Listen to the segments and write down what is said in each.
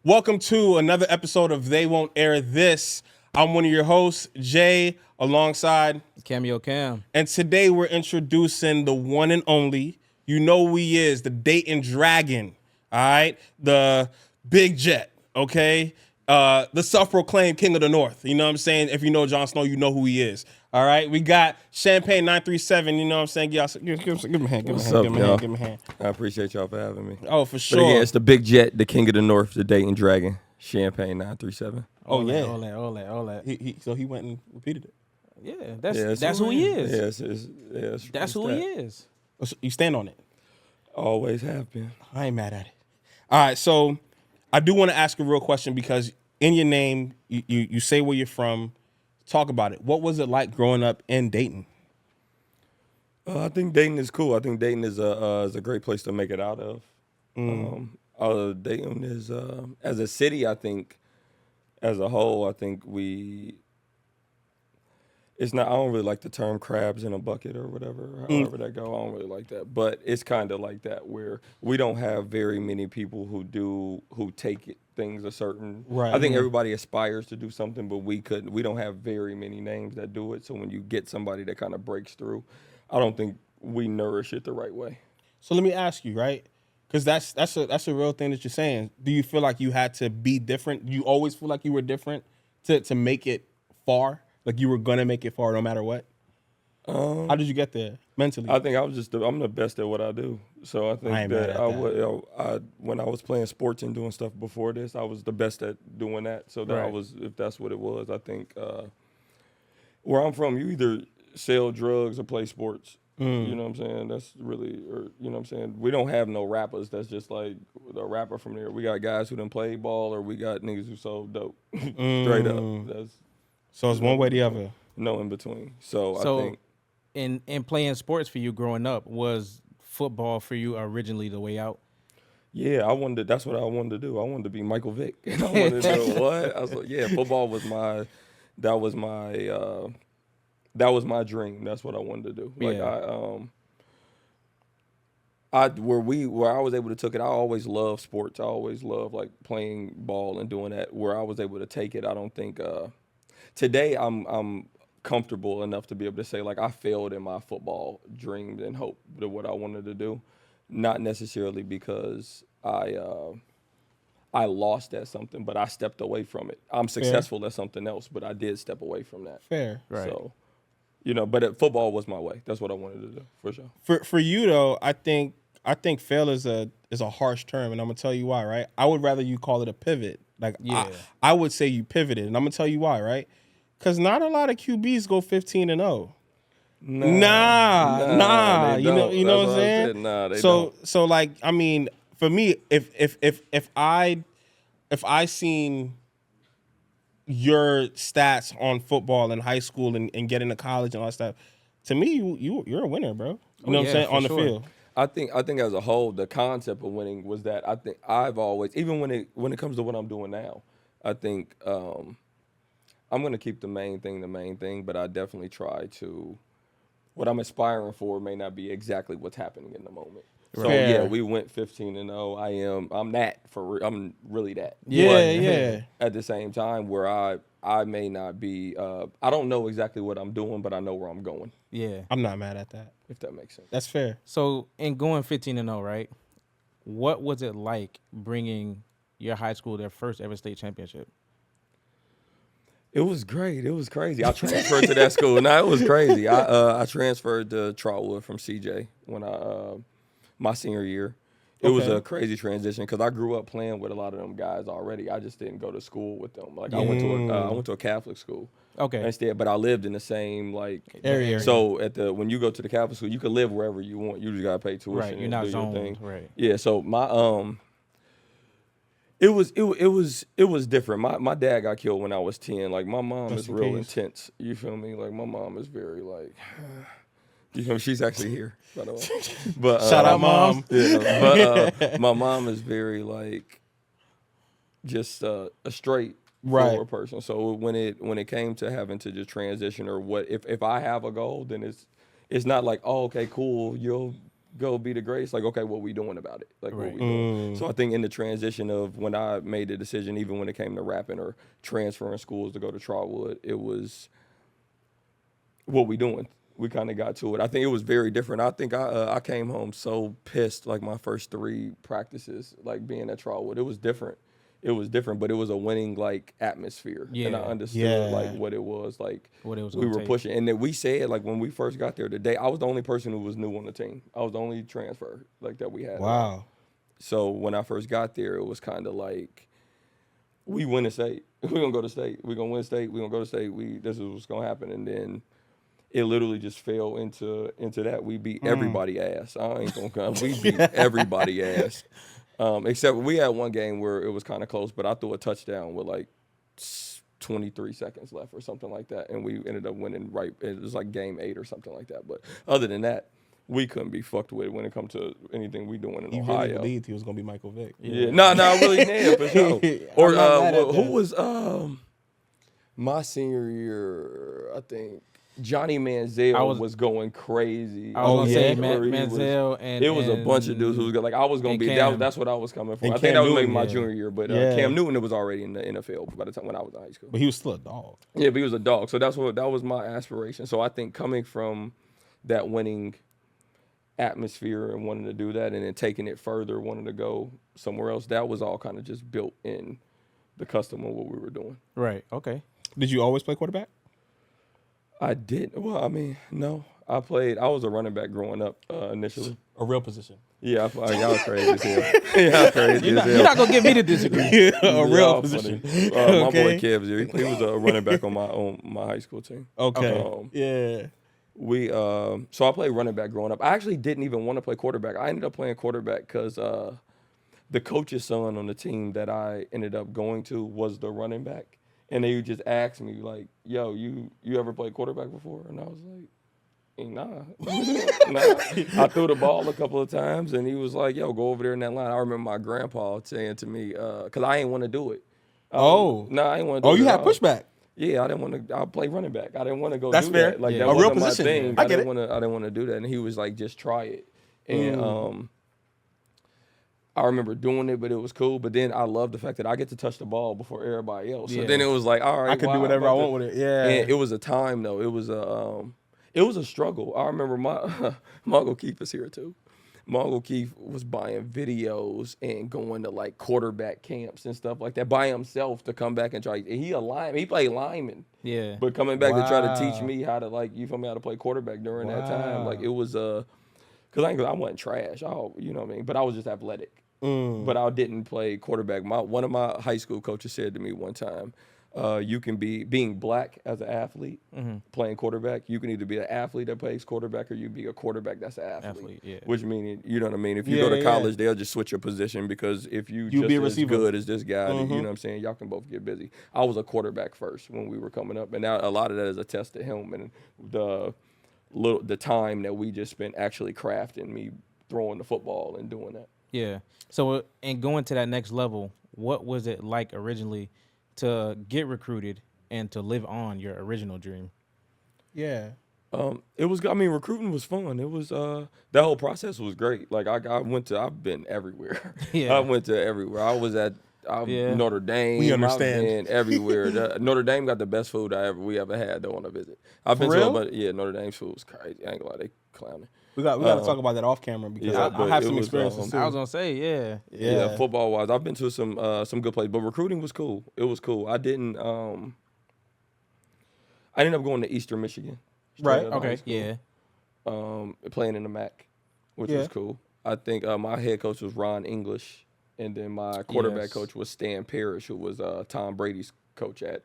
Welcome to another episode of They Won't Air This. I'm one of your hosts, Jay, alongside Cameo Cam. And today we're introducing the one and only, you know who he is, the Dayton Dragon, all right? The Big Jet, okay? The self-proclaimed King of the North, you know what I'm saying? If you know Jon Snow, you know who he is, all right? We got Champagne937, you know what I'm saying? Give him a hand, give him a hand. I appreciate y'all for having me. Oh, for sure. But again, it's the Big Jet, the King of the North, the Dayton Dragon, Champagne937. Oh, yeah. All that. So he went and repeated it. Yeah, that's who he is. Yes, That's who he is. So you stand on it. Always have been. I ain't mad at it. All right, so I do want to ask a real question because in your name, you say where you're from. Talk about it. What was it like growing up in Dayton? I think Dayton is cool. I think Dayton is a great place to make it out of. Dayton is, as a city, I think, as a whole, I think it's not, I don't really like the term crabs in a bucket or whatever, however that go. I don't really like that. But it's kind of like that where we don't have very many people who take things a certain. Right. I think everybody aspires to do something, but we don't have very many names that do it. So when you get somebody that kind of breaks through, I don't think we nourish it the right way. So let me ask you, right? Because that's a real thing that you're saying. Do you feel like you had to be different? You always feel like you were different to make it far? Like you were gonna make it far no matter what? How did you get there mentally? I think I'm the best at what I do. So I think when I was playing sports and doing stuff before this, I was the best at doing that. So that if that's what it was, I think where I'm from, you either sell drugs or play sports. You know what I'm saying? That's really, or you know what I'm saying? We don't have no rappers that's just like a rapper from there. We got guys who done played ball, or we got niggas who sold dope. Straight up. So it's one way or the other. No in between. So I think in playing sports for you growing up, was football for you originally the way out? Yeah, that's what I wanted to do. I wanted to be Michael Vick. I wanted to do what? I was like, yeah, football was that was my dream. That's what I wanted to do. Like where I was able to take it, I always loved sports. I always loved like playing ball and doing that. Where I was able to take it, I don't think today I'm comfortable enough to be able to say like I failed in my football dreams and hope to what I wanted to do. Not necessarily because I lost at something, but I stepped away from it. I'm successful at something else, but I did step away from that. Fair. Right. So, but football was my way. That's what I wanted to do, for sure. For you though, I think fail is a harsh term, and I'm gonna tell you why, right? I would rather you call it a pivot. Like I would say you pivoted, and I'm gonna tell you why, right? Because not a lot of QBs go 15-0. Nah. You know what I'm saying? Nah, they don't. So like, I mean, for me, if I seen your stats on football in high school and get into college and all that stuff, to me, you're a winner, bro. You know what I'm saying? On the field. I think as a whole, the concept of winning was that I think I've always, even when it comes to what I'm doing now, I think I'm going to keep the main thing, but I definitely try to, what I'm aspiring for may not be exactly what's happening in the moment. So yeah, we went 15-0. I'm really that. Yeah. At the same time, where I may not be, I don't know exactly what I'm doing, but I know where I'm going. Yeah. I'm not mad at that. If that makes sense. That's fair. So in going 15-0, right? What was it like bringing your high school their first ever state championship? It was great. It was crazy. I transferred to that school. No, it was crazy. I transferred to Trotwood from CJ when my senior year. It was a crazy transition because I grew up playing with a lot of them guys already. I just didn't go to school with them. Like I went to a Catholic school. Okay. Instead, but I lived in the same area. So when you go to the Catholic school, you can live wherever you want. You just gotta pay tuition. Right. You're not do your zoned. thing. Right. Yeah. So my It was different. My dad got killed when I was 10. Like my mom is real intense. You feel me? Like my mom is very like, you feel me? She's actually here, by the way. But shout out, mom. Yeah, but my mom is very like, just a straight for a person. So when it came to having to just transition or what if I have a goal, then it's not like, oh, okay, cool, you'll go be the greatest. Like, okay, what we doing about it? Like, what we doing? So I think in the transition of when I made the decision, even when it came to rapping or transferring schools to go to Trotwood, it was what we doing. We kind of got to it. I think it was very different. I think I came home so pissed, like my first 3 practices, like being at Trotwood. It was different. It was different, but it was a winning like atmosphere, and I understood like what it was like. What it was we were pushing, and then we said like when we first got there, the day I was the only person who was new on the team. I was the only transfer like that we had. Wow. So when I first got there, it was kind of like we win the state. We're gonna go to state. We're gonna win state. We're gonna go to state. This is what's gonna happen, and then it literally just fell into that. We beat everybody ass. I ain't gonna come. We beat everybody ass. Except we had one game where it was kind of close, but I threw a touchdown with like 23 seconds left or something like that, and we ended up winning right. It was like game 8 or something like that. But other than that, we couldn't be fucked with when it comes to anything we doing in Ohio. You really believed he was gonna be Michael Vick. Yeah. No, I really did for sure. Or who was my senior year? I think Johnny Manziel was going crazy. I was gonna say Manziel and it was a bunch of dudes who was good. Like I was gonna be that's what I was coming for. I think that was maybe my junior year, but Cam Newton, it was already in the NFL by the time when I was in high school. But he was still a dog. Yeah, but he was a dog. So that was my aspiration. So I think coming from that winning atmosphere and wanting to do that, and then taking it further, wanting to go somewhere else, that was all kind of just built in the custom of what we were doing. Right. Okay. Did you always play quarterback? I did. Well, I mean, no. I was a running back growing up initially. A real position. Yeah, y'all was crazy as hell. Yeah, crazy as hell. You're not going to get me to disagree. A real position. My boy Kev, he was a running back on my high school team. Okay. Yeah. So I played running back growing up. I actually didn't even want to play quarterback. I ended up playing quarterback because the coach's son on the team that I ended up going to was the running back. And they would just ask me, like, yo, you ever played quarterback before? And I was like, nah. Nah. I threw the ball a couple of times, and he was like, yo, go over there in that line. I remember my grandpa saying to me, because I ain't want to do it. I ain't want to do it. Oh, you had pushback. Yeah, I didn't want to. I play running back. I didn't want to go That's do fair. that. Like, Yeah. that A real wasn't my position. thing. I didn't want to do that. And he was like, just try it. And I remember doing it, but it was cool. But then I love the fact that I get to touch the ball before everybody else. So then it was like, all right, I can do whatever I want with it. Yeah. And it was a time though. It was a struggle. I remember my Uncle Keith is here too. My Uncle Keith was buying videos and going to like quarterback camps and stuff like that by himself to come back and try. He played lineman. Yeah. But coming back to try to teach me how to how to play quarterback during that time. Like it was because I wasn't trash. You know what I mean? But I was just athletic. But I didn't play quarterback. One of my high school coaches said to me one time, you can being black as an athlete, playing quarterback, you can either be an athlete that plays quarterback or you be a quarterback that's an athlete. Yeah. Which meaning, you know what I mean? If you go to college, they'll just switch your position because if you just be a as receiver. good as this guy, you know what I'm saying? Y'all can both get busy. I was a quarterback first when we were coming up, and now a lot of that is a test to him and the time that we just spent actually crafting me throwing the football and doing that. Yeah. So, and going to that next level, what was it like originally to get recruited and to live on your original dream? Yeah. It was. I mean, recruiting was fun. It was. That whole process was great. Like I've been everywhere. Yeah. I went to everywhere. I was at Notre Dame. We understand. I've been everywhere. Notre Dame got the best food we ever had though on a visit. I've been real? to Notre Dame's food was crazy. I ain't gonna lie, they clowning. We got to talk about that off camera because I have some experiences too. I was gonna say, yeah. Football wise, I've been to some good places, but recruiting was cool. It was cool. I ended up going to Eastern Michigan. Right. Okay. Yeah. Playing in the MAC, which was cool. I think my head coach was Ron English, and then my quarterback coach was Stan Parrish, who was Tom Brady's coach at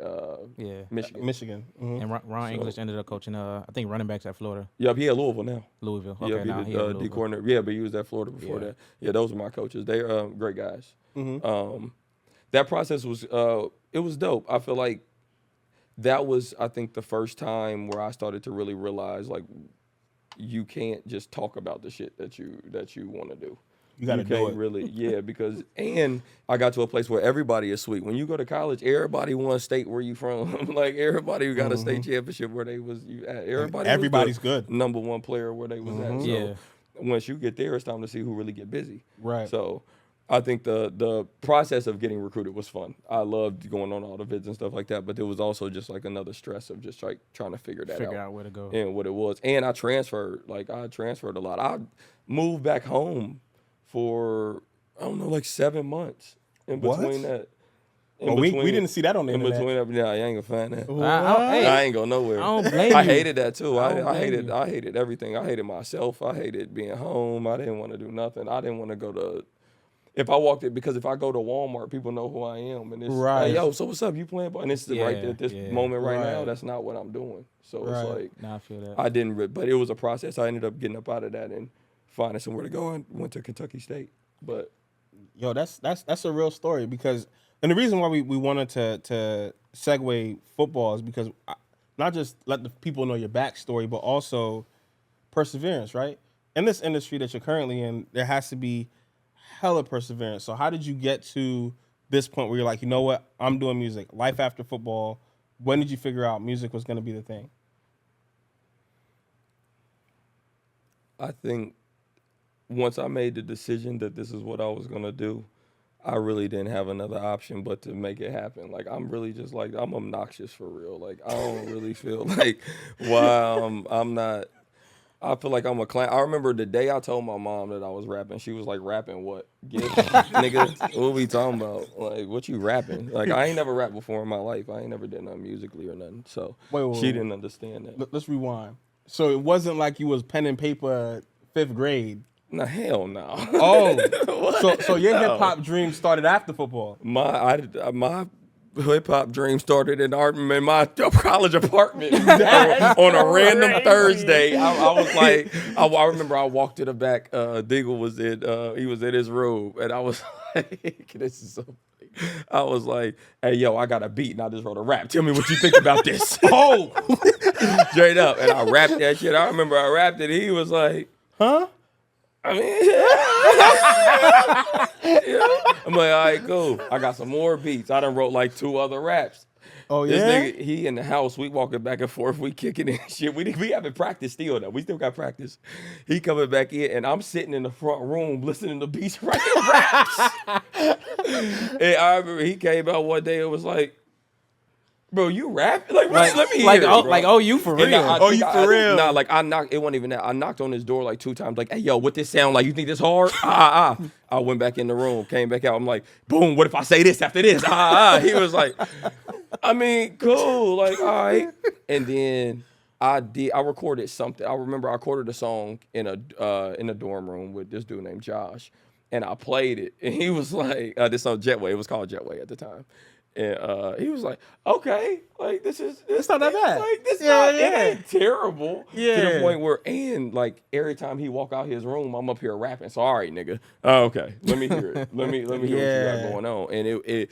Michigan. Mm-hmm. And Ron English ended up coaching, I think, running backs at Florida. Yep, he at Louisville now. Louisville. Okay, yeah, he the D coordinator. Yeah, but he was at Florida before that. Yeah, those were my coaches. They're great guys. Mm-hmm. That process was it was dope. I feel like that was, I think, the first time where I started to really realize like you can't just talk about the shit that you want to do. You got to do it. Really, because and I got to a place where everybody is sweet. When you go to college, everybody won state where you from. Like everybody who got a state championship where they was at. Everybody's good. Number one player where they was at. So once you get there, it's time to see who really get busy. Right. So I think the process of getting recruited was fun. I loved going on all the vids and stuff like that, but there was also just like another stress of just like trying to figure out where to go and what it was. And I transferred a lot. I moved back home for I don't know, like 7 months in between that. We didn't see that on the internet. I ain't gonna find that. Hey, I ain't going nowhere. I don't blame you. I hated that too. I hated you. I hated everything. I hated myself. I hated being home. I didn't want to do nothing. I didn't want to go to. If I walked it, because if I go to Walmart, people know who I am, and it's hey, yo, so what's up? You playing ball? And it's right there at this moment right now. That's not what I'm doing. So it's like I feel that. I didn't, but it was a process. I ended up getting up out of that and finding somewhere to go, and went to Kentucky State. But yo, that's a real story, because, and the reason why we wanted to segue football is because not just let the people know your backstory, but also perseverance, right? In this industry that you're currently in, there has to be hella perseverance. So how did you get to this point where you're like, you know what, I'm doing music, life after football? When did you figure out music was going to be the thing? I think once I made the decision that this is what I was going to do, I really didn't have another option but to make it happen. Like, I'm really just like, I'm obnoxious for real. Like, I don't really feel like I'm not. I feel like I'm a clown. I remember the day I told my mom that I was rapping, she was like, rapping what? Nigga, what we talking about? Like, what you rapping? Like, I ain't never rapped before in my life. I ain't never did nothing musically or nothing. So she didn't understand that. Let's rewind. So it wasn't like you was pen and paper 5th grade. No, hell no. Oh, so your hip hop dream started after football. My hip hop dream started in my college apartment on a random Thursday. I was like, I remember I walked to the back. Diggle was he was in his room, and I was like, this is so funny. I was like, hey, yo, I got a beat, and I just wrote a rap. Tell me what you think about this. Oh, straight up, and I rapped that shit. I remember I rapped it. He was like, huh? I mean, I'm like, all right, cool. I got some more beats. I done wrote like 2 other raps. Oh, yeah? This nigga, he in the house. We walking back and forth. We kicking in shit. We haven't practiced still, though. We still got practice. He coming back in, and I'm sitting in the front room listening to beats, writing raps. And I remember he came out one day and was like, bro, you rap? Like let me hear it, bro. Oh, you for real? You for real? Nah, like I knocked. It wasn't even that. I knocked on his door like 2 times. Like, hey, yo, what this sound like? You think this hard? I went back in the room, came back out. I'm like, boom. What if I say this after this? He was like, I mean, cool. Like, all right. And then I recorded something. I remember I recorded a song in a dorm room with this dude named Josh, and I played it. And he was like, this song Jetway. It was called Jetway at the time. And he was like, okay, like it's not that bad. Like it ain't terrible. Yeah. To the point where, and like every time he walk out his room, I'm up here rapping. So all right, nigga. Okay. Let me hear it. Let me hear what you got going on. And it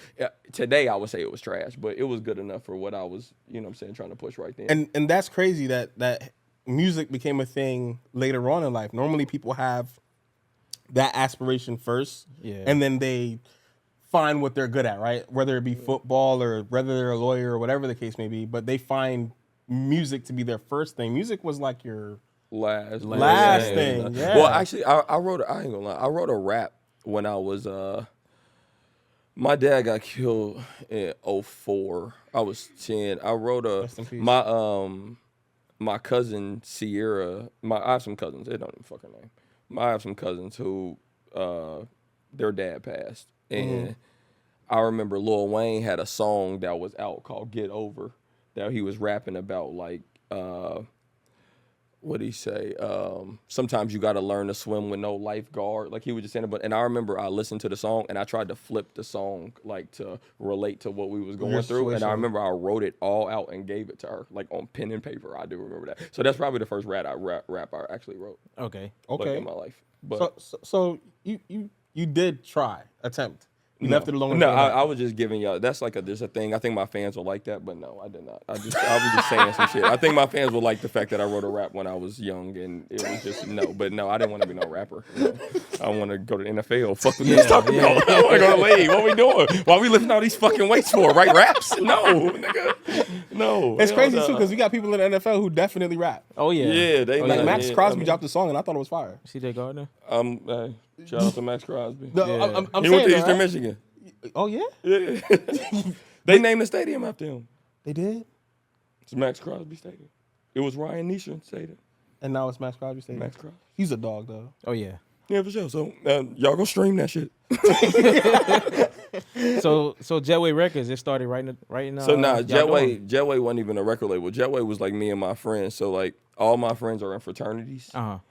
today I would say it was trash, but it was good enough for what I was, you know what I'm saying, trying to push right then. And that's crazy that music became a thing later on in life. Normally people have that aspiration first, and then they find what they're good at, right? Whether it be football or whether they're a lawyer or whatever the case may be, but they find music to be their first thing. Music was like your last thing. Yeah. Well, actually, I wrote a rap when I was my dad got killed in 2004. I was 10. I wrote my cousin Sierra. I have some cousins. They don't even fucking name. I have some cousins who their dad passed. And I remember Lil Wayne had a song that was out called Get Over that he was rapping about, like, what'd he say? Sometimes you got to learn to swim with no lifeguard. Like, he was just saying it. And I remember I listened to the song, and I tried to flip the song, like, to relate to what we was going through. And I remember I wrote it all out and gave it to her, like, on pen and paper. I do remember that. So that's probably the first rap I actually wrote. Okay. Like, in my life. But So you did attempt. You left it alone. No, I was just giving y'all. That's like there's a thing. I think my fans will like that, but no, I did not. I was just saying some shit. I think my fans will like the fact that I wrote a rap when I was young, and it was just but no, I didn't want to be no rapper. No. I want to go to the NFL. Fuck what you talking about. I want to go to the league. What we doing? Why we lifting all these fucking weights for? Write raps? No, nigga. No. It's crazy too because we got people in the NFL who definitely rap. Oh yeah. Yeah, they like Max Crosby dropped a song and I thought it was fire. CJ Gardner. Shout out to Max Crosby. No, I'm he saying went to Eastern right? Michigan. Oh yeah. Yeah. They named the stadium after him. They did. It's Max Crosby Stadium. It was Ryan Neeshan Stadium. And now it's Max Crosby Stadium. Max Crosby. He's a dog though. Oh yeah. Yeah, for sure. So y'all go stream that shit. So Jetway Records, it started right now. So Jetway wasn't even a record label. Jetway was like me and my friends. So like all my friends are in fraternities. So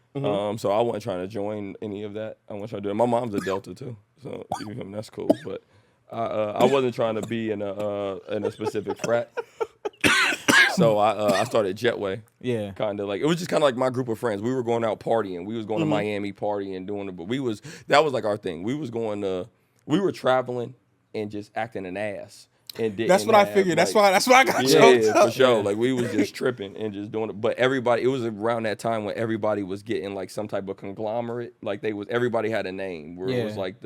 I wasn't trying to join any of that. I wasn't trying to do it. My mom's a Delta too, so that's cool. But I wasn't trying to be in a specific frat. So I started Jetway. Yeah. Kind of like it was just kind of like my group of friends. We were going out partying. We was going to Miami partying, doing it. But that was like our thing. We were traveling and just acting an ass. And that's what I figured. Like, that's why I got choked up. For sure. Like we was just tripping and just doing it. But it was around that time when everybody was getting like some type of conglomerate. Like everybody had a name where it was like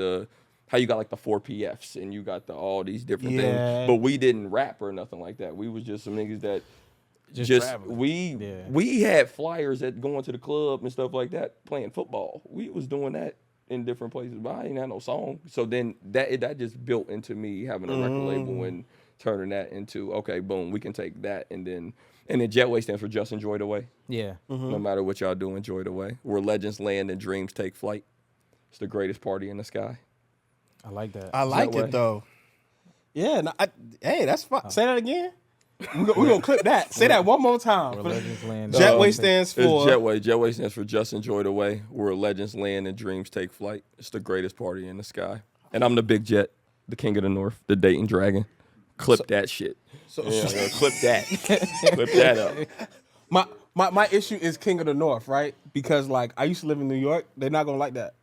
how you got like the 4 PFs and you got all these different things. But we didn't rap or nothing like that. We was just some niggas that we had flyers at going to the club and stuff like that, playing football. We was doing that in different places, but I didn't have no song. So then that just built into me having a record label and turning that into, okay, boom, we can take that and then Jetway stands for Just Enjoy the Way. Yeah. No matter what y'all do, enjoy the way. Where legends land and dreams take flight. It's the greatest party in the sky. I like that. I like it though. Yeah, hey, that's fine. Say that again. We're gonna clip that. Say that one more time. Jetway stands for Jetway. Jetway stands for Just Enjoy the Way, where legends land and dreams take flight. It's the greatest party in the sky. And I'm the Big Jet, the King of the North, the Dayton Dragon. Clip that shit. Clip that. Clip that up. My issue is King of the North, right? Because like I used to live in New York. They're not gonna like that.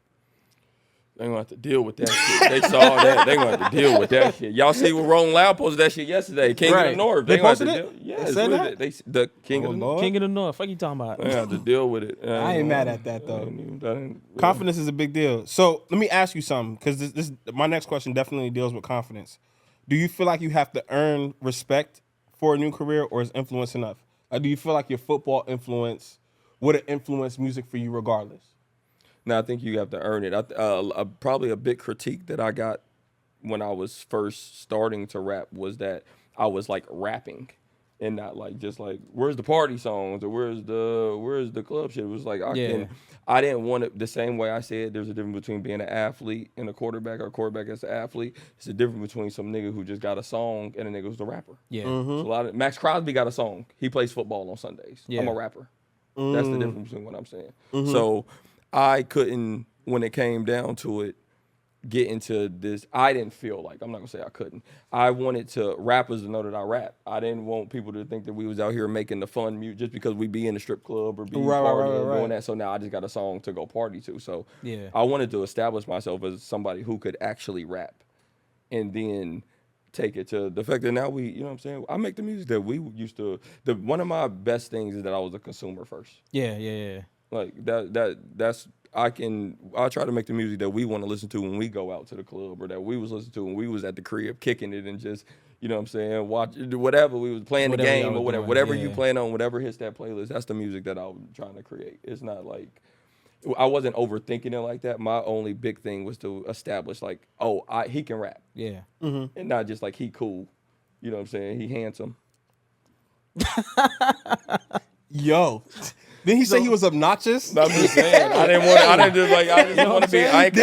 They're going to have to deal with that shit. They saw that. They're going to have to deal with that shit. Y'all see what Rolling Loud posted that shit yesterday. King of the North. They posted it? Yes. The King of the North. King of the North. What you talking about? They have to deal with it. I ain't mad at that, though. Confidence is a big deal. So let me ask you something, because my next question definitely deals with confidence. Do you feel like you have to earn respect for a new career, or is influence enough? Do you feel like your football influence would have influenced music for you regardless? No, I think you have to earn it. Probably a big critique that I got when I was first starting to rap was that I was like rapping and not like just like where's the party songs or where's the club shit. It was like I didn't want it the same way I said. There's a difference between being an athlete and a quarterback, or a quarterback as an athlete. It's a difference between some nigga who just got a song and a nigga who's the rapper. Yeah, so Max Crosby got a song. He plays football on Sundays. Yeah. I'm a rapper. That's the difference between what I'm saying. So I couldn't, when it came down to it, get into this. I didn't feel like, I'm not going to say I couldn't. I wanted rappers to know that I rap. I didn't want people to think that we was out here making the fun music just because we be in the strip club or be partying doing that. So now I just got a song to go party to. So I wanted to establish myself as somebody who could actually rap and then take it to the fact that now we, you know what I'm saying? I make the music that we used to. One of my best things is that I was a consumer first. Yeah. Like that's I try to make the music that we want to listen to when we go out to the club, or that we was listening to when we was at the crib kicking it and just, you know what I'm saying, watch whatever we was playing the game or whatever you playing on, whatever hits that playlist. That's the music that I'm trying to create. It's not like I wasn't overthinking it like that. My only big thing was to establish like, he can rap. Yeah. And not just like he cool. You know what I'm saying? He handsome. Yo. Didn't he say he was obnogious? I'm just saying.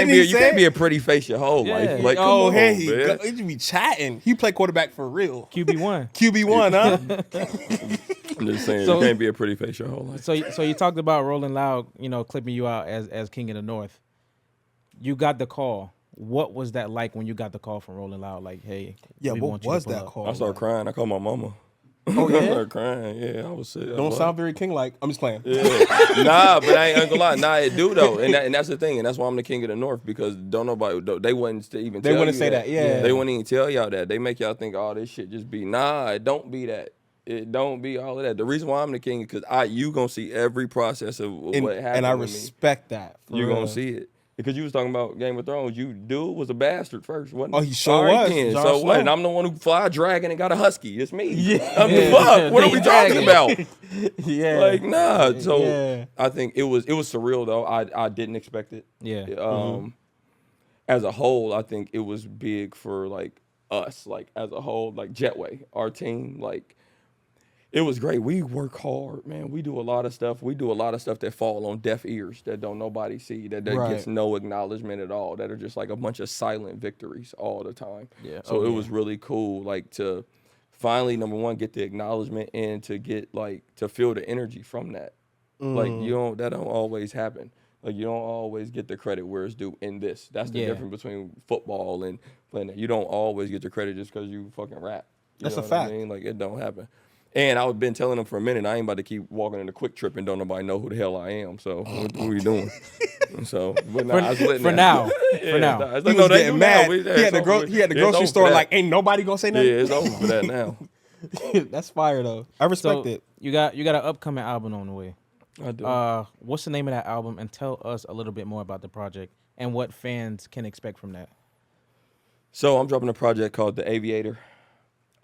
You can't be a pretty face your whole life. Like, he be chatting. He play quarterback for real. QB1. QB1, huh? I'm just saying, you can't be a pretty face your whole life. So you talked about Rolling Loud, clipping you out as King of the North. You got the call. What was that like when you got the call from Rolling Loud? Like, hey, what was that call? I started crying. I called my mama. Oh, I yeah? started crying. Yeah, I was sick. Don't sound very king-like. I'm just playing. Yeah. Nah, but I ain't gonna lie. Nah, it do though, and that's the thing, and that's why I'm the king of the North, because don't nobody, they wouldn't even. They tell wouldn't you say that. Yeah. They wouldn't even tell y'all that. They make y'all think, oh, this shit just be. Nah, it don't be that. It don't be all of that. The reason why I'm the king is because you gonna see every process of what happened. And I respect that. You gonna see it. Because you was talking about Game of Thrones, dude was a bastard first, wasn't he? Oh, he sure was. Then. Jon So Snow. what? And I'm the one who fly a dragon and got a husky. It's me. Yeah. I mean, fuck. What are we talking about? Yeah. Like, nah. So Yeah. I think it was surreal though. I didn't expect it. Yeah. As a whole, I think it was big for like us, like as a whole, like Jetway, our team, like. It was great. We work hard, man. We do a lot of stuff. We do a lot of stuff that fall on deaf ears that don't nobody see, that gets no acknowledgement at all, that are just like a bunch of silent victories all the time. Yeah. So it was really cool, like to finally, number one, get the acknowledgement and to get like to feel the energy from that. Like that don't always happen. Like you don't always get the credit where it's due in this. That's the difference between football and playing that. You don't always get the credit just because you fucking rap. That's a what fact. I mean? Like it don't happen. And I've been telling them for a minute, I ain't about to keep walking in a Quick Trip and don't nobody know who the hell I am. So what are we doing? So but nah, I was letting For that- now. Yeah, For now. nah, it's He like, was no, they getting do mad. now. He had the It's grocery over store for like, that. ain't nobody gonna say Yeah, nothing. it's over for that now. That's fire though. I respect So it. you got an upcoming album on the way. I do. What's the name of that album? And tell us a little bit more about the project and what fans can expect from that. So I'm dropping a project called The Aviator.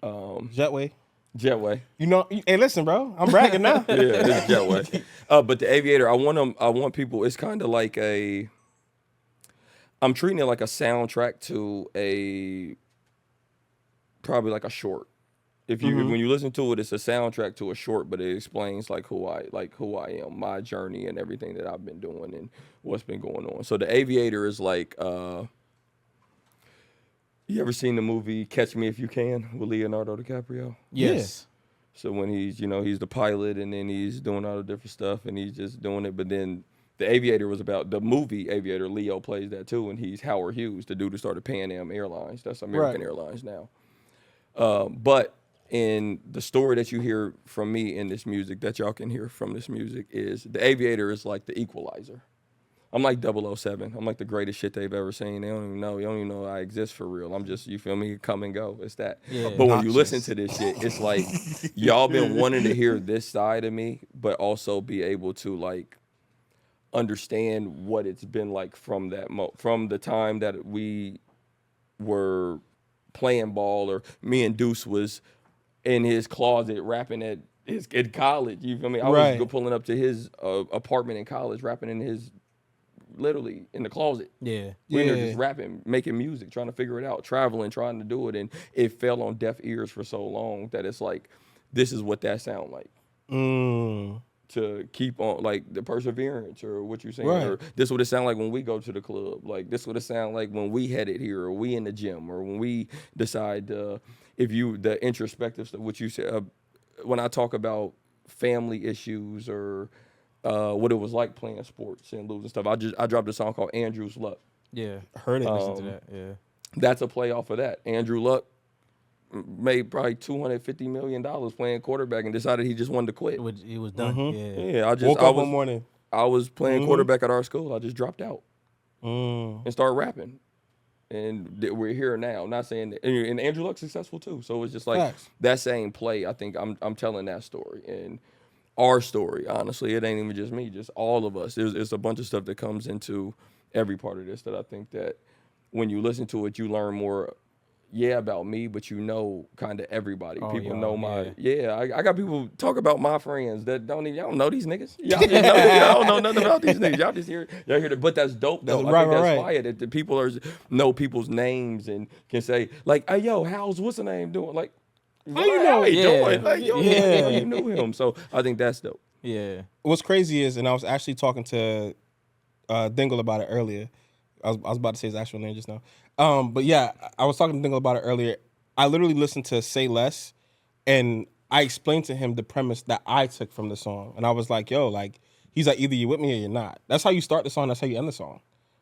Jetway. Jetway. You know, hey, listen, bro. I'm bragging now. Yeah, it's Jetway. But The Aviator, I want people, it's kind of like I'm treating it like a soundtrack to probably like a short. If you when you listen to it, it's a soundtrack to a short, but it explains like who I am, my journey, and everything that I've been doing and what's been going on. So The Aviator is like, you ever seen the movie Catch Me If You Can with Leonardo DiCaprio? Yes. So when he's the pilot and then he's doing all the different stuff and he's just doing it, but then The Aviator was about the movie Aviator. Leo plays that too, and he's Howard Hughes, the dude who started Pan Am Airlines. That's American Airlines now. But in the story that you hear from me in this music, that y'all can hear from this music, is The Aviator is like the equalizer. I'm like 007. I'm like the greatest shit they've ever seen. They don't even know. You don't even know I exist for real. I'm just, you feel me, come and go. It's that. Yeah. But when you listen to this shit, it's like y'all been wanting to hear this side of me, but also be able to like understand what it's been like from that from the time that we were playing ball, or me and Deuce was in his closet rapping at in college. You feel me? I was pulling up to his apartment in college, rapping in his, literally in the closet. Yeah. We were just rapping, making music, trying to figure it out, traveling, trying to do it, and it fell on deaf ears for so long that it's like, this is what that sound like. To keep on, like the perseverance, or what you're saying, or this is what it sound like when we go to the club, like this is what it sound like when we headed here, or we in the gym, or when we decide the introspective stuff, what you said, when I talk about family issues or what it was like playing sports and losing stuff. I dropped a song called Andrew's Luck. Yeah. Heard it. Listen to that. Yeah. That's a play off of that. Andrew Luck made probably $250 million playing quarterback and decided he just wanted to quit. He was done. Yeah, I Woke up one morning. I was playing quarterback at our school. I just dropped out and started rapping. And we're here now. I'm not saying that, and Andrew Luck's successful too. So it's just like that same play. I think I'm telling that story and our story. Honestly, it ain't even just me, just all of us. It's a bunch of stuff that comes into every part of this that I think that when you listen to it, you learn more. About me, but you know, kind of everybody. People know my. I got people talk about my friends that y'all don't know these niggas. Y'all don't know nothing about these niggas. Y'all just hear it. But that's dope though. I think that's fire that the people know people's names and can say like, hey yo, how's what's the name doing? Like, how you know he doing? Like, yo, you knew him. So I think that's dope. Yeah. What's crazy is, and I was actually talking to Dingle about it earlier. I was about to say his actual name just now. But yeah, I was talking to Dingle about it earlier. I literally listened to Say Less, and I explained to him the premise that I took from the song. And I was like, yo, like, he's like, either you're with me or you're not. That's how you start the song, that's how you end the song,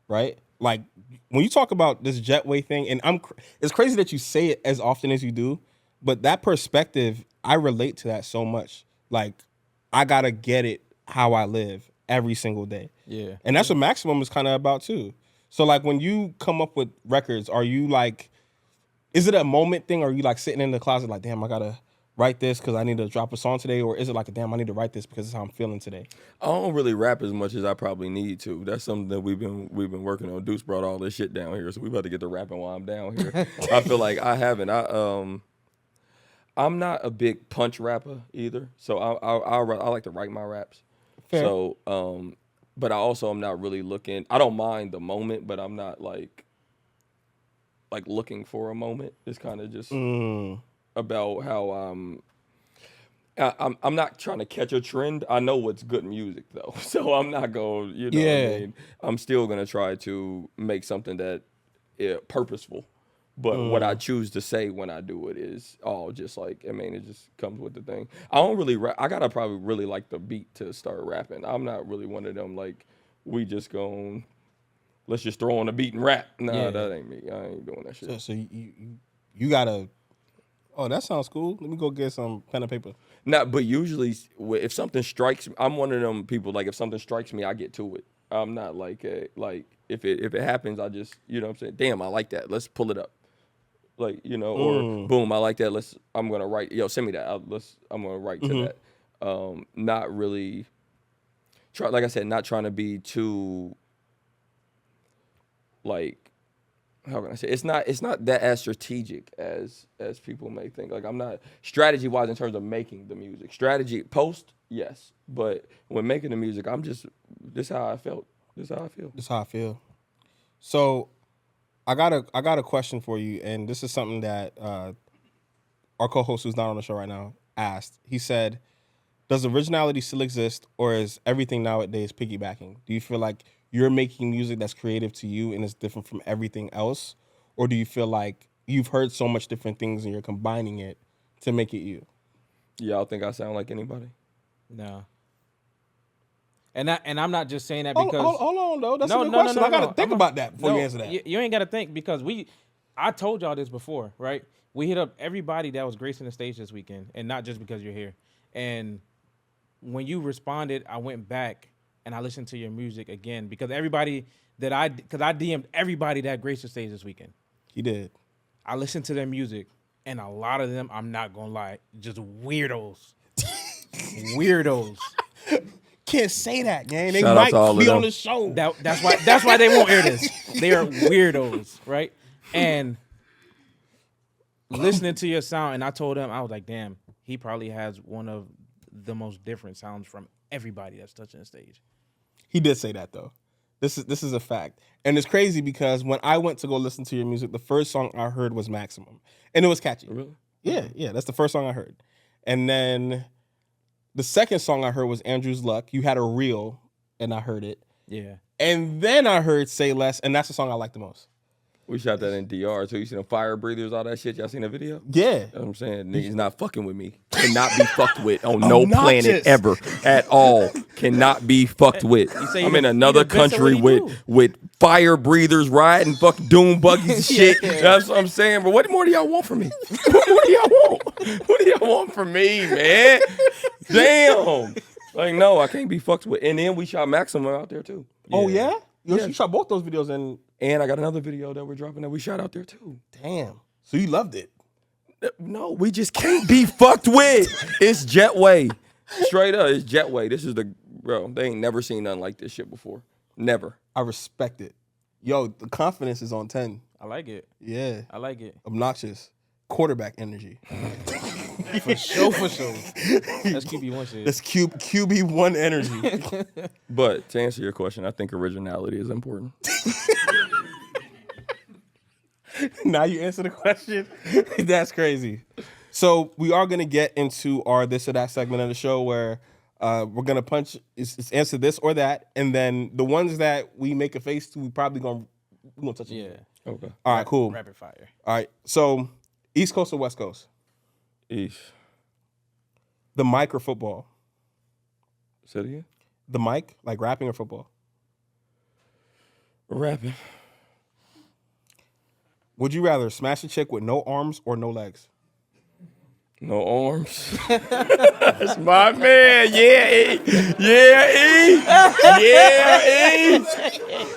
right? Like, when you talk about this Jetway thing, and it's crazy that you say it as often as you do, but that perspective, I relate to that so much. Like, I gotta get it how I live every single day. Yeah. And that's what Maximum is kind of about too. So like when you come up with records, are you like, is it a moment thing? Or are you like sitting in the closet like, damn, I gotta write this because I need to drop a song today? Or is it like, damn, I need to write this because it's how I'm feeling today? I don't really rap as much as I probably need to. That's something that we've been working on. Deuce brought all this shit down here, so we about to get to rapping while I'm down here. I feel like I haven't. I'm not a big punch rapper either, so I like to write my raps. Fair. So, but I also am not really looking. I don't mind the moment, but I'm not like looking for a moment. It's kind of just about how I'm not trying to catch a trend. I know what's good music though, so I'm not going. You know, what I mean, I'm still gonna try to make something that is purposeful. But what I choose to say when I do it is all just like, I mean, it just comes with the thing. I don't really rap. I gotta probably really like the beat to start rapping. I'm not really one of them like, we just gon' let's just throw on a beat and rap. Nah, that ain't me. I ain't doing that shit. So you gotta. Oh, that sounds cool. Let me go get some pen and paper. But usually if something strikes me, I'm one of them people, like if something strikes me, I get to it. I'm not like if it happens, I just, you know what I'm saying? Damn, I like that. Let's pull it up. Like, you know, or boom, I like that. I'm gonna write. Yo, send me that. I'm gonna write to that. Not really. Like I said, not trying to be too. Like, how can I say? It's not that as strategic as people may think. Like, I'm not strategy wise in terms of making the music. Strategy post, yes, but when making the music, I'm just this how I felt. This how I feel. This how I feel. So. I got a question for you, and this is something that our co-host, who's not on the show right now, asked. He said, does originality still exist, or is everything nowadays piggybacking? Do you feel like you're making music that's creative to you and is different from everything else, or do you feel like you've heard so much different things and you're combining it to make it you? Y'all think I sound like anybody? No. And I'm not just saying that because hold on though. That's a good question. I gotta think about that before you answer that. You ain't gotta think because I told y'all this before, right? We hit up everybody that was gracing the stage this weekend, and not just because you're here. And when you responded, I went back and I listened to your music again because because I DM'd everybody that graced the stage this weekend. He did. I listened to their music, and a lot of them, I'm not gonna lie, just weirdos. Weirdos. Can't say that, gang. They Shout might out be on the show. That's why they won't air this. They are weirdos, right? And listening to your sound, and I told him, I was like, damn, he probably has one of the most different sounds from everybody that's touching the stage. He did say that though. This is a fact. And it's crazy because when I went to go listen to your music, the first song I heard was Maximum. And it was catchy. Really? Yeah, that's the first song I heard. And then the second song I heard was Andrew's Luck. You had a reel, and I heard it. Yeah. And then I heard Say Less, and that's the song I like the most. We shot that in DR, so you see them fire breathers, all that shit. Y'all seen the video? Yeah. You know what I'm saying? Niggas not fucking with me. Cannot be fucked with on no planet ever at all. Cannot be fucked with. I'm in another country with fire breathers riding fucking doom buggies and shit. Yeah. That's what I'm saying. But what more do y'all want from me? What more do y'all want? What do y'all want from me, man? Damn. Like, no, I can't be fucked with. And then we shot Maximum out there too. Oh, yeah? You shot both those videos and I got another video that we're dropping that we shot out there too. Damn. So you loved it. No, we just can't be fucked with. It's Jetway. Straight up, it's Jetway. This is bro, they ain't never seen nothing like this shit before. Never. I respect it. Yo, the confidence is on 10. I like it. Yeah. I like it. Obnoxious. Quarterback energy. For sure. That's QB1 shit. That's QB1 energy. But to answer your question, I think originality is important. Now you answer the question. That's crazy. So we are going to get into our this or that segment of the show where we're going to punch, it's answer this or that. And then the ones that we make a face to, we're going to touch it. Yeah. Okay. All right, cool. Rapid fire. All right. So East Coast or West Coast? East. The mic or football? Say it again? The mic, like rapping or football? Rapping. Would you rather smash a chick with no arms or no legs? No arms. That's my man. Yeah, E. Yeah, E. Yeah, E.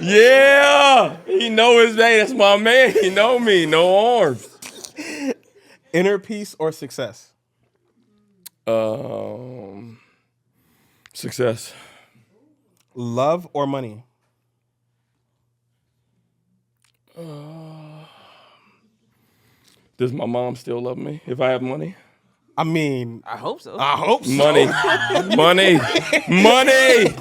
Yeah. He know his name. That's my man. He know me. No arms. Inner peace or success? Success. Love or money? Does my mom still love me if I have money? I mean, I hope so. I hope so. Money. Money. Money.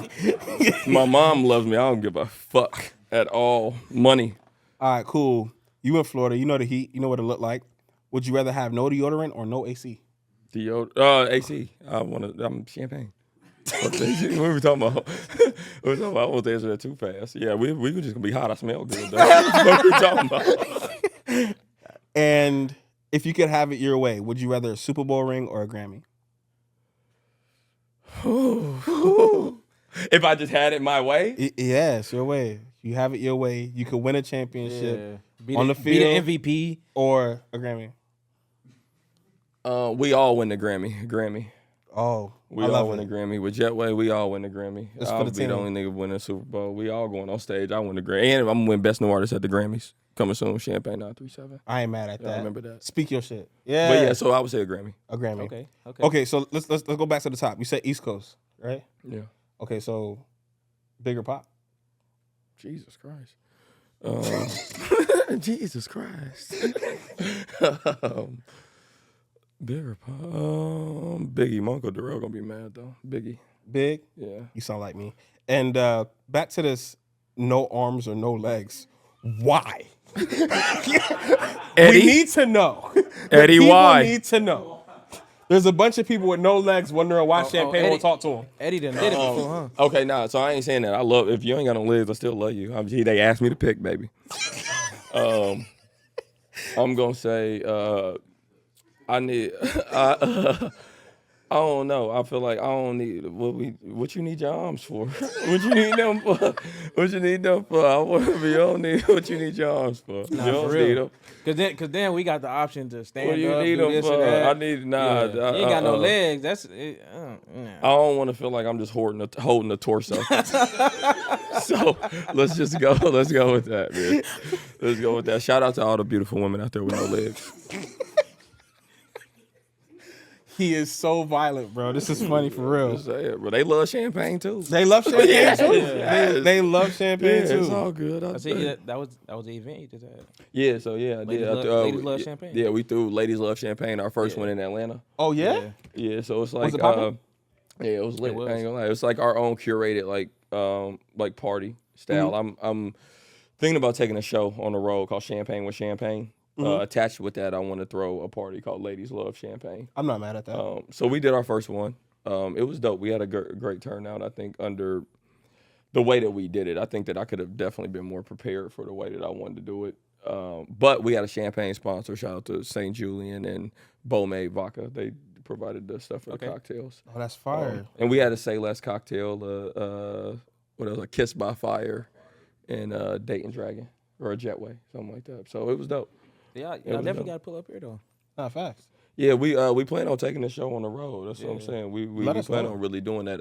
My mom loves me. I don't give a fuck at all. Money. All right, cool. You in Florida. You know the heat. You know what it look like. Would you rather have no deodorant or no AC? AC. I'm champagne. What are we talking about? I won't answer that too fast. Yeah, we were just gonna be hot. I smell good. What we talking about? And if you could have it your way, would you rather a Super Bowl ring or a Grammy? If I just had it my way? Yes, your way. You have it your way. You could win a championship Be on the field be the MVP. or a Grammy. We all win the Grammy. Oh, We all win the Grammy. With Jetway, we all win the Grammy. It's I'll for the be the team. only nigga winning a Super Bowl. We all going on stage. I win the Grammy. And I'm going to win Best New Artist at the Grammys. Coming soon, Champagne937. I ain't mad at that. I remember that. Speak your shit. Yeah. But yeah, so I would say a Grammy. A Grammy. Okay. Okay, so let's go back to the top. You said East Coast, right? Yeah. Okay, so bigger pop. Jesus Christ. Jesus Christ. Bigger pop. Biggie. My Uncle Darrell gonna be mad though. Biggie. Big? Yeah. You sound like me. And back to this no arms or no legs. Why? Eddie? We need to know. Eddie, People why? need to know. There's a bunch of people with no legs wondering why Champagne Eddie. won't talk to them. Eddie done did it before, huh? Okay, nah, so I ain't saying that. I love, if you ain't got no legs, I still love you. They asked me to pick, baby. I'm gonna say I don't know. I feel like I don't need what you need your arms for. What you need them for? What you need them for? You don't need what you need your arms for. Nah, you don't for real. need them. Cause then we got the option to stand What you up, need do them this for? and that. I need nah. You ain't got no legs. That's it. I don't want to feel like I'm just holding a torso. So let's just go. Let's go with that, man. Let's go with that. Shout out to all the beautiful women out there with no legs. He is so violent, bro. This is funny for real. Just say it, bro. They love champagne too. They love champagne Yeah. too. Yeah. They love champagne Yeah, too. it's all good. I see that was the event you just had. Yeah, so yeah, I Ladies did. Love- Ladies Love Champagne? Yeah, we threw Ladies Love Champagne, our first one in Atlanta. Oh yeah? Yeah, so it's like it poppin'? yeah, it was lit. It was. I ain't gonna lie. It's like our own curated like party style. Mm-hmm. I'm thinking about taking a show on the road called Champagne with Champagne. Mm-hmm. Attached with that, I want to throw a party called Ladies Love Champagne. I'm not mad at that. So we did our first one. It was dope. We had a great turnout. I think under the way that we did it, I think that I could have definitely been more prepared for the way that I wanted to do it. But we had a champagne sponsor. Shout out to St. Julian and Beaumay Vodka. They provided the stuff for the cocktails. Oh, that's fire. And we had a Say Less cocktail. What else? A Kiss by Fire and Dayton Dragon or a Jetway, something like that. So it was dope. Yeah, was definitely dope. got to pull up here though. Not fast. Yeah, we plan on taking the show on the road. That's what I'm saying. We Let us plan know. on really doing that.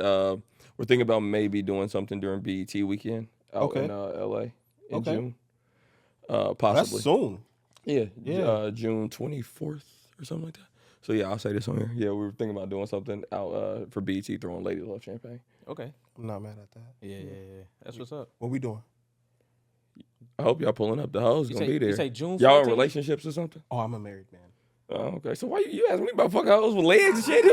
We're thinking about maybe doing something during BET weekend out in LA in June. Possibly. That's soon. Yeah. June 24th or something like that. So yeah, I'll say this on here. Yeah, we were thinking about doing something out for BET, throwing Ladies Love Champagne. Okay. I'm not mad at that. Yeah. That's what's up. What we doing? I hope y'all pulling up. The hoes gonna be there. You say June 14th? Y'all in relationships or something? Oh, I'm a married man. Oh, okay. So why you asking me about fucking hoes with legs and shit?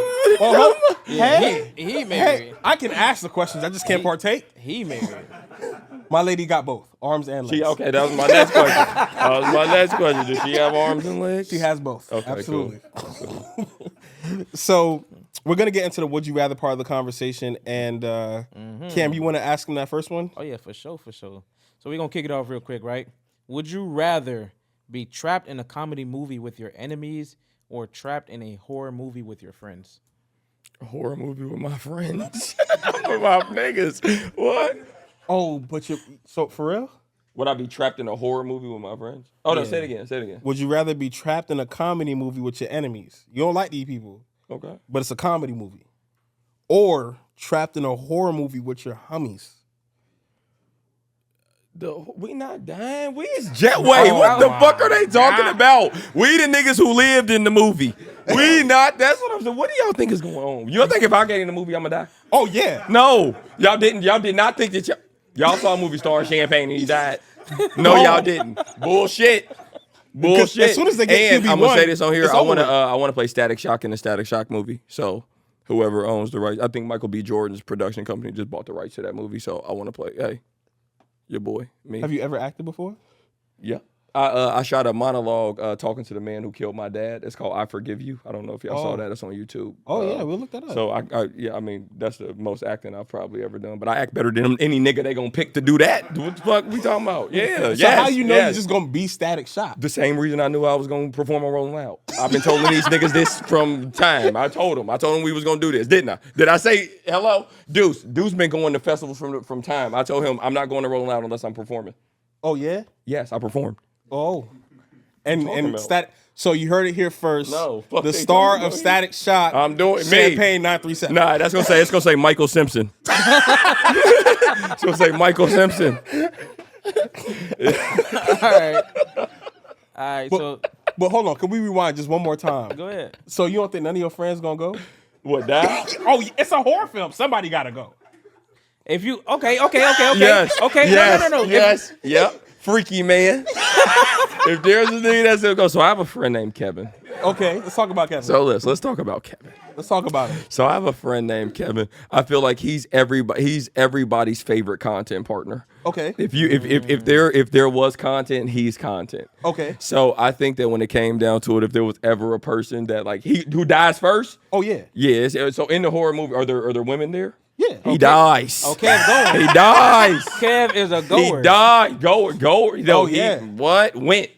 Hey, He married. hey, I can ask the questions. I just can't partake. He married. My lady got both, arms and legs. Okay, that was my next question. That was my next question. Does she have arms and legs? She has both. Okay, Absolutely. Cool. So we're gonna get into the would you rather part of the conversation. And Cam, you want to ask him that first one? Oh yeah, for sure. So we're gonna kick it off real quick, right? Would you rather be trapped in a comedy movie with your enemies or trapped in a horror movie with your friends? A horror movie with my friends. With my niggas. What? Oh, but you. So for real? Would I be trapped in a horror movie with my friends? Oh, no, say it again. Say it again. Would you rather be trapped in a comedy movie with your enemies? You don't like these people. Okay. But it's a comedy movie. Or trapped in a horror movie with your homies. We not dying. We is Jetway. What the fuck are they talking about? We the niggas who lived in the movie. We not. That's what I'm saying. What do y'all think is going on? You don't think if I get in the movie, I'm gonna die? Oh, yeah. No. Y'all didn't. Y'all did not think that y'all saw a movie star Champagne and he died. No, y'all didn't. Bullshit. Bullshit. As soon as they get and QB1, I'm gonna say this on here. I over. wanna play Static Shock in the Static Shock movie. So whoever owns the rights, I think Michael B. Jordan's production company just bought the rights to that movie. So I want to play. Hey, your boy, me. Have you ever acted before? Yeah. I shot a monologue talking to the man who killed my dad. It's called I Forgive You. I don't know if y'all saw that. It's on YouTube. Oh, yeah, we'll look that up. So, I mean, that's the most acting I've probably ever done. But I act better than any nigga they gonna pick to do that. What the fuck we talking about? Yeah, So how you know you're just gonna be Static Shock? The same reason I knew I was gonna perform on Rolling Loud. I've been telling these niggas this from time. I told them we was gonna do this, didn't I? Did I say hello? Deuce been going to festivals from time. I told him I'm not going to Rolling Loud unless I'm performing. Oh, yeah? Yes, I performed. Oh. And so you heard it here first. No, fuck the star of Static Shock. I'm doing Champagne937. Nah, it's gonna say Michael Simpson. It's gonna say Michael Simpson. All right. But hold on, can we rewind just one more time? Go ahead. So you don't think none of your friends gonna go? What, that? Oh, it's a horror film. Somebody gotta go. If you okay. Yes. Okay. Yes. No. Yes. Yep. Freaky man. If there's a nigga that's gonna go, so I have a friend named Kevin. Okay, let's talk about Kevin. So let's talk about Kevin. Let's talk about him. So I have a friend named Kevin. I feel like he's everybody's favorite content partner. Okay. If there was content, he's content. Okay. So I think that when it came down to it, if there was ever a person that like who dies first. Oh yeah. Yeah. So in the horror movie, are there women there? Yeah. He dies. Oh, Kev going. He dies. Kev is a goer. He died. Goer. Oh, yeah. Went.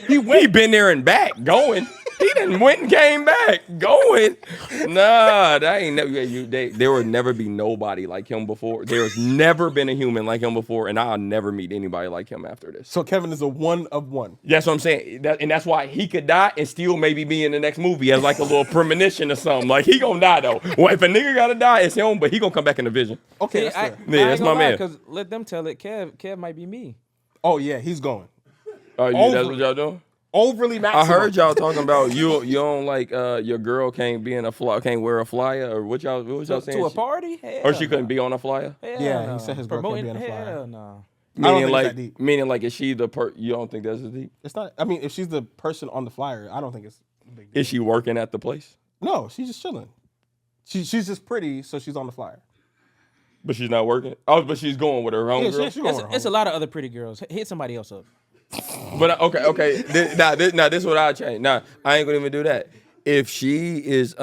He been there and back. Going. He done went and came back. Going. Nah, that ain't never. There will never be nobody like him before. There's never been a human like him before, and I'll never meet anybody like him after this. So Kevin is a one of one. That's what I'm saying. And that's why he could die and still maybe be in the next movie as like a little premonition or something. Like he gonna die though. Well, if a nigga gotta die, it's him, but he gonna come back in the vision. Okay, that's fair. That's my man. Because let them tell it. Kev might be me. Oh yeah, he's going. Oh, yeah, that's what y'all doing? Overly maximum. I heard y'all talking about you don't like your girl can't wear a flyer or what y'all saying? To a party? Hell or she couldn't be on a flyer? Hell Yeah, no. he said his girl can't be on a flyer. Hell no. Meaning like is she the you don't think that's the deep? It's not. I mean, if she's the person on the flyer, I don't think it's a big deal. Is she working at the place? No, she's just chilling. She's just pretty, so she's on the flyer. But she's not working. Oh, but she's going with her homegirl. It's a lot of other pretty girls. Hit somebody else up. But okay. This is what I change. Now I ain't gonna even do that. If she is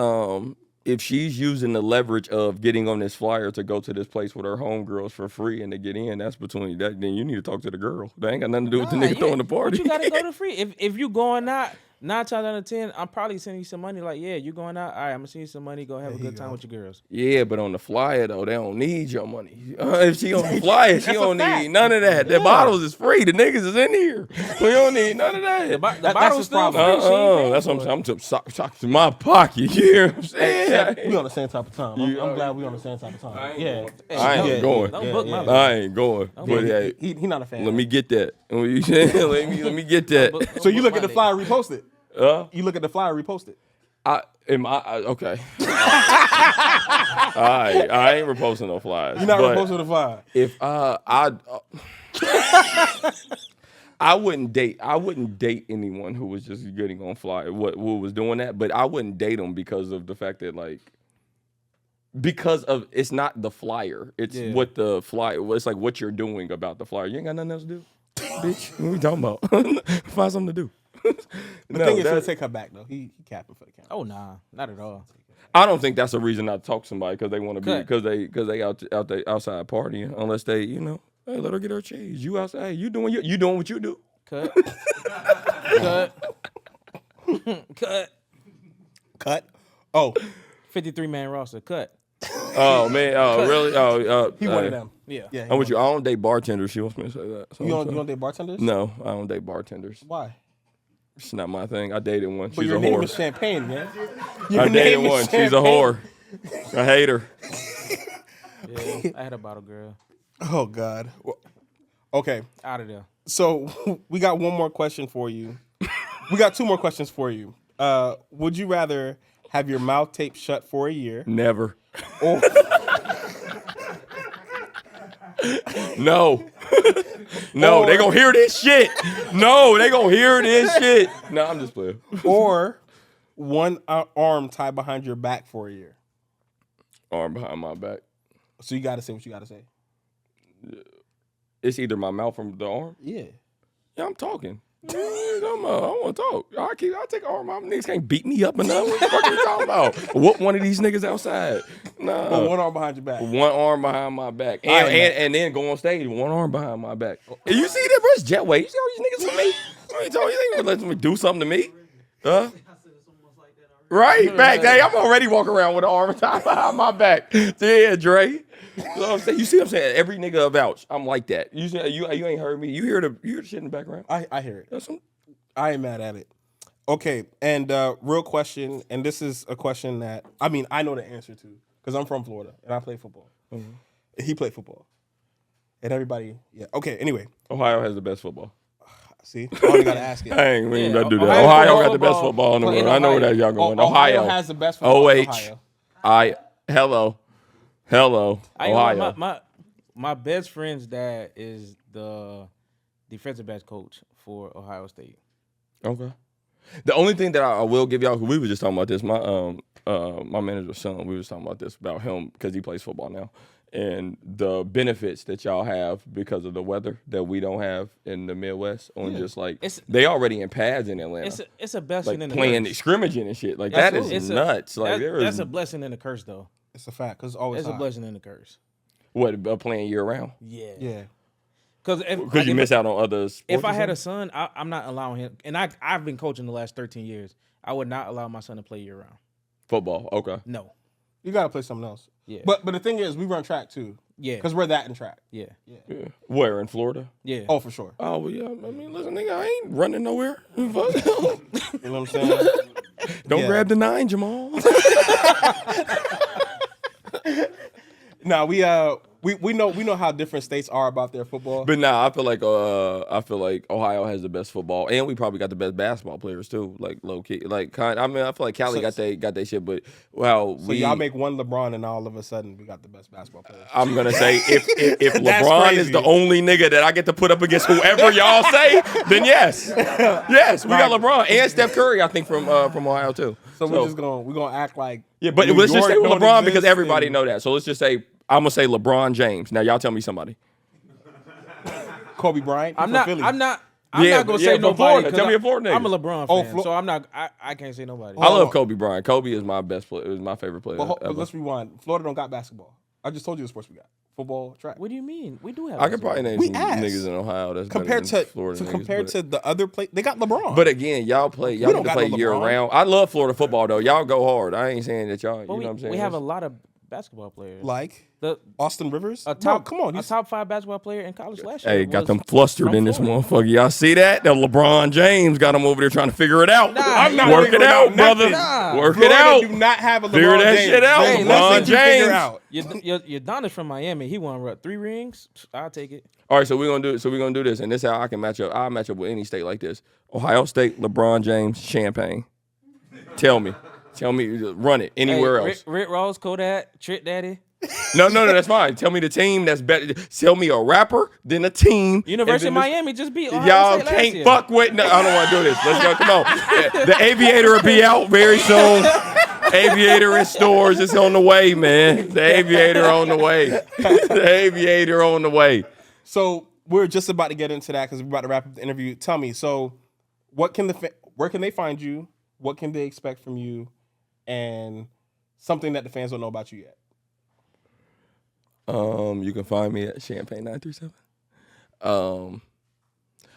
if she's using the leverage of getting on this flyer to go to this place with her homegirls for free and to get in, that's between that. Then you need to talk to the girl. That ain't got nothing to do with the nigga throwing the party. But you gotta go to free. If you going out 9 times out of 10, I'm probably sending you some money. Like, yeah, you going out? All right, I'm gonna send you some money. Go have a good time with your girls. Yeah, but on the flyer though, they don't need your money. If she on the flyer, she don't need none of that. The bottles is free. The niggas is in here. We don't need none of that. The bottles still free. That's what I'm saying. I'm talking to my pocket. You hear what I'm saying? We on the same type of time. I'm glad we on the same type of time. I ain't going. Don't book my I ain't going. But he not a fan. Let me get that. Let me get that. So you look at the flyer, repost it. You look at the flyer, repost it. Okay. I ain't reposting no flyers. You're not reposting the flyer. If I wouldn't date anyone who was just getting on flyer. Who was doing that, but I wouldn't date them because of the fact that because of it's not the flyer. It's what the flyer. It's like what you're doing about the flyer. You ain't got nothing else to do, bitch. What we talking about? Find something to do. The thing is, he'll take her back though. He capping for the camera. Oh nah, not at all. I don't think that's a reason not to talk to somebody because they want to be because they outside partying unless they hey, let her get her cheese. You outside, hey, you doing what you do. Cut. Cut. Oh, 53-man roster. Cut. Oh man. Oh really? Oh. He one of them. Yeah. Yeah. I'm with you. I don't date bartenders. She wants me to say that. So You don't date bartenders? No, I don't date bartenders. Why? It's not my thing. I dated one. But She's your a name whore. is Champagne, man. I dated one. She's a whore. I hate her. Yeah, I had a bottle girl. Oh God. Well, okay. Out of there. So we got one more question for you. We got two more questions for you. Would you rather have your mouth taped shut for a year? Never. Or No. No, they gonna hear this shit. No, they gonna hear this shit. No, I'm just playing. or one arm tied behind your back for a year? Arm behind my back. So you got to say what you got to say. It's either my mouth or the arm. Yeah. Yeah, I'm talking. I want to talk. I take an arm out. Niggas can't beat me up enough. What the fuck are you talking about? Whoop one of these niggas outside. Nah. But one arm behind your back. One arm behind my back. And then go on stage, one arm behind my back. And you see that, bro? It's Jetway. You see all these niggas for me? I ain't told you think let me do something to me? Huh? Right, back. Hey, I'm already walking around with an arm tied behind my back. Yeah, Dre. You know what I'm saying? You see what I'm saying? Every nigga vouch. I'm like that. You ain't heard me. You hear the shit in the background? I hear it. That's some. I ain't mad at it. Okay, and real question, and this is a question that I know the answer to because I'm from Florida and I play football. Mm-hmm. He played football, and everybody, yeah. Okay, anyway, Ohio has the best football. See, I only gotta ask it. I ain't even about to do that. Ohio Ohio got the best football in the world. I know where that y'all going. Ohio has the best football. in Ohio. Hello. Ohio. My best friend's dad is the defensive backs coach for Ohio State. Okay. The only thing that I will give y'all, we were just talking about this. My manager's son, we was talking about this about him because he plays football now, and the benefits that y'all have because of the weather that we don't have in the Midwest. On just like they already in pads in Atlanta. It's a blessing like in the playing curse. scrimmaging and shit. Like that is nuts. Like that's a blessing and a curse though. It's a fact because it's always It's hot. a blessing and a curse. What playing year round? Yeah. Because you miss out on other sports. If I had a son, I'm not allowing him. And I've been coaching the last 13 years. I would not allow my son to play year round. Football, okay. No. You gotta play something else. Yeah. But the thing is, we run track too. Yeah. Because we're that in track. Yeah. Where in Florida? Yeah. Oh, for sure. Oh well, yeah. I mean, listen, nigga, I ain't running nowhere. You know what I'm saying? Don't grab the 9, Jamal. Nah, we know how different states are about their football. But nah, I feel like Ohio has the best football, and we probably got the best basketball players too. Like low key, I feel like Cali got they shit. But y'all make one LeBron, and all of a sudden we got the best basketball players. I'm gonna say if LeBron is the only nigga that I get to put up against whoever y'all say, then yes, we got LeBron and Steph Curry. I think from Ohio too. So we're gonna act like but let's just say LeBron because everybody know that. So let's just say. I'm gonna say LeBron James. Now y'all tell me somebody. Kobe Bryant. I'm not gonna say nobody. Florida. Tell me a Florida nigga. I'm a LeBron fan, so I'm not. I can't say nobody. I love Kobe Bryant. Kobe is my best player. Is my favorite player. But let's rewind. Florida don't got basketball. I just told you the sports we got: football, track. What do you mean? We do have. I could probably name some niggas in Ohio that's compared better to than Florida compared niggas, to the other play. They got LeBron. But again, y'all need to play year round. I love Florida football though. Y'all go hard. I ain't saying that y'all. You know what I'm saying? We have a lot of basketball players. Like the Austin Rivers? Come on. A top 5 basketball player in college last year. Hey, got them flustered in this motherfucker. Y'all see that? That LeBron James got him over there trying to figure it out. I'm not Work it out, brother. Work it out. Do not have a LeBron figure that James. shit out. Hey, LeBron James. Your Don is from Miami. He won 3 rings. I'll take it. All right, so we're gonna do this, and this is how I can match up. I'll match up with any state like this. Ohio State, LeBron James, Champagne. Tell me, run it anywhere else. Rick Ross, Kodak, Trick Daddy. No, that's fine. Tell me the team that's better. Tell me a rapper, then a team. University of Miami just beat Ohio y'all State last can't year. fuck with. No, I don't want to do this. Let's go. Come on. The Aviator will be out very soon. Aviator in stores. It's on the way, man. The Aviator on the way. The Aviator on the way. So we're just about to get into that because we're about to wrap up the interview. Tell me, so where can they find you? What can they expect from you? And something that the fans don't know about you yet. You can find me at Champagne937.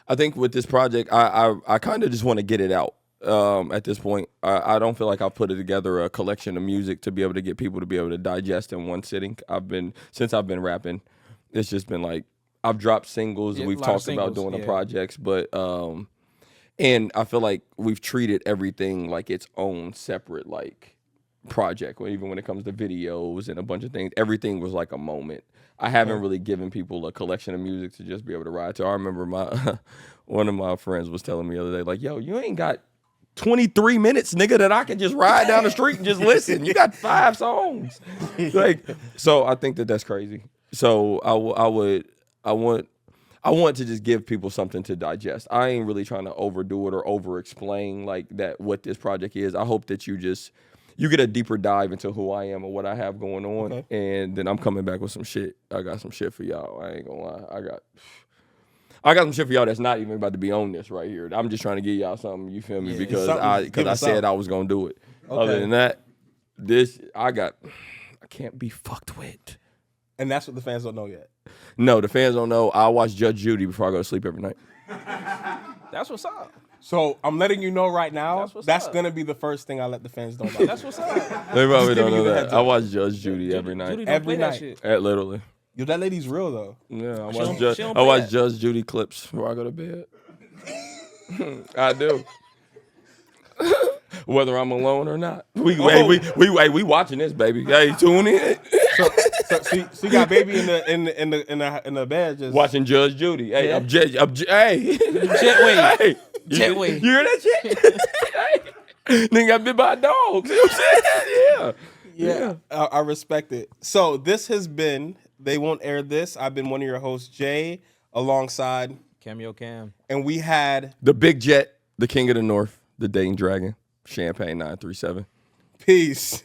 I think with this project, I kind of just want to get it out. at this point. I don't feel like I've put it together a collection of music to be able to get people to be able to digest in one sitting. Since I've been rapping, it's just been like I've dropped singles. We've talked about doing the projects, but and I feel like we've treated everything like its own separate like project. Even when it comes to videos and a bunch of things, everything was like a moment. I haven't really given people a collection of music to just be able to ride to. I remember one of my friends was telling me the other day, like, yo, you ain't got 23 minutes, nigga, that I can just ride down the street and just listen. You got 5 songs. Like, so I think that's crazy. So I want to just give people something to digest. I ain't really trying to overdo it or over explain like that what this project is. I hope that you get a deeper dive into who I am and what I have going on. And then I'm coming back with some shit. I got some shit for y'all. I ain't gonna lie. I got some shit for y'all that's not even about to be on this right here. I'm just trying to give y'all something, you feel me? Because I said I was gonna do it. Other than that, I can't be fucked with. And that's what the fans don't know yet. No, the fans don't know. I watch Judge Judy before I go to sleep every night. That's what's up. So I'm letting you know right now, that's going to be the first thing I let the fans know about. That's what's up. They probably don't know that. I watch Judge Judy every night. Judy every night. Literally. Yo, that lady's real, though. Yeah, I watch Judge Judy clips before I go to bed. I do. Whether I'm alone or not. We watching this, baby. Hey, tune in. So you got baby in the bed just watching Judge Judy. Hey, yeah. Hey. Jetway. Jetway. You hear that shit? Hey. Nigga got bit by a dog. See what I'm saying? Yeah. I respect it. So this has been They Won't Air This. I've been one of your hosts, Jay, alongside Cameo Cam. And we had the Big Jet, the King of the North, the Dayton Dragon, Champagne937. Peace.